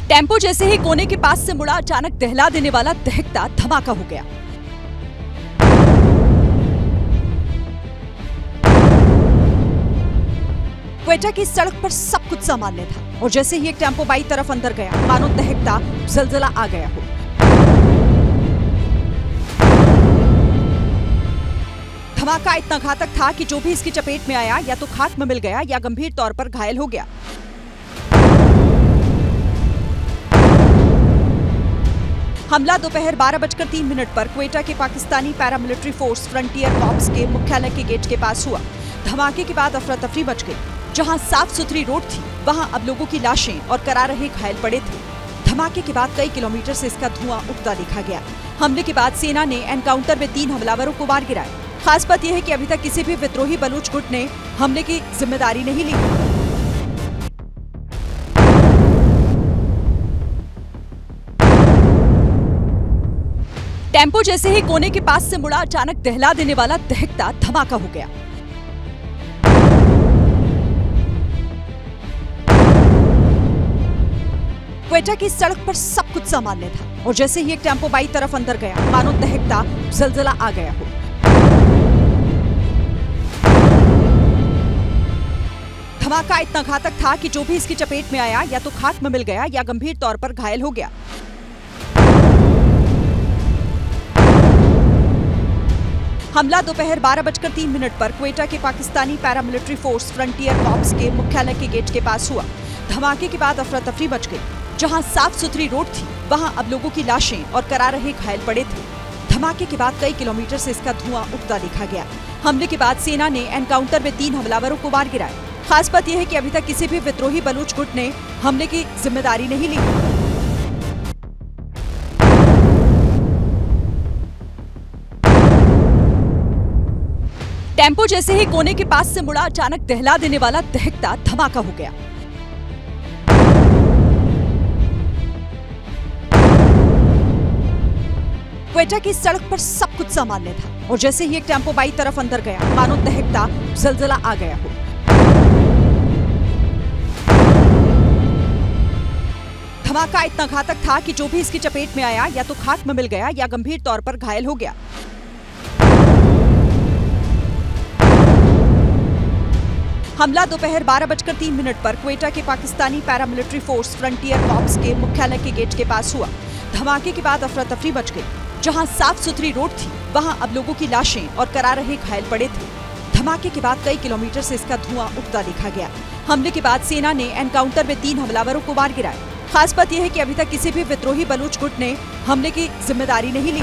Tempo जैसे ही कोने के पास से मुड़ा, अचानक दहला देने वाला दहकता धमाका हो गया। क्वेटा की सड़क पर सब कुछ सामान्य था और जैसे ही एक टेम्पो बाई तरफ अंदर गया, मानो दहकता जलजला आ गया हो। धमाका इतना घातक था कि जो भी इसकी चपेट में आया या तो खाक में मिल गया या गंभीर तौर पर घायल हो गया। हमला दोपहर 12:03 पर क्वेटा के Pakistani paramilitary force frontier corps के मुख्यालय के गेट के पास हुआ। धमाके के बाद अफरा तफरी मच गई। जहां साफ सुथरी रोड थी, वहां अब लोगों की लाशें और करा रहे घायल पड़े थे। धमाके के बाद कई किलोमीटर से इसका धुआं उठता देखा गया। हमले के बाद सेना ने एनकाउंटर में 3 हमलावरों को मार गिराया। खास बात यह है कि अभी तक किसी भी विद्रोही बलूच गुट ने हमले की जिम्मेदारी नहीं ली। टेम्पो जैसे ही कोने के पास से मुड़ा, अचानक दहला देने वाला दहकता धमाका हो गया। क्वेटा की सड़क पर सब कुछ सामान्य था और जैसे ही एक टेम्पो बाई तरफ अंदर गया, मानो दहकता जलजला आ गया हो। धमाका इतना घातक था कि जो भी इसकी चपेट में आया या तो खाक में मिल गया या गंभीर तौर पर घायल हो गया। हमला दोपहर 12:03 पर क्वेटा के Pakistani paramilitary force frontier corps के मुख्यालय के गेट के पास हुआ। धमाके के बाद अफरा तफरी मच गई। जहां साफ सुथरी रोड थी, वहां अब लोगों की लाशें और करा रहे घायल पड़े थे। धमाके के बाद कई किलोमीटर से इसका धुआं उठता देखा गया। हमले के बाद सेना ने एनकाउंटर में 3 हमलावरों को मार गिराया। खास बात यह है कि अभी तक किसी भी विद्रोही बलूच गुट ने हमले की जिम्मेदारी नहीं ली। टेम्पो जैसे ही कोने के पास से मुड़ा, अचानक दहला देने वाला दहकता धमाका हो गया। क्वेटा की सड़क पर सब कुछ सामान्य था और जैसे ही एक टेम्पो बाई तरफ अंदर गया, मानो दहकता जलजला आ गया हो। धमाका इतना घातक था कि जो भी इसकी चपेट में आया या तो खाक में मिल गया या गंभीर तौर पर घायल हो गया। हमला दोपहर 12:03 पर क्वेटा के Pakistani paramilitary force frontier corps के मुख्यालय के गेट के पास हुआ। धमाके के बाद अफरा तफरी मच गई। जहां साफ सुथरी रोड थी, वहां अब लोगों की लाशें और करा रहे घायल पड़े थे। धमाके के बाद कई किलोमीटर से इसका धुआं उठता देखा गया। हमले के बाद सेना ने एनकाउंटर में 3 हमलावरों को मार गिराया। खास बात यह है कि अभी तक किसी भी विद्रोही बलूच गुट ने हमले की जिम्मेदारी नहीं ली।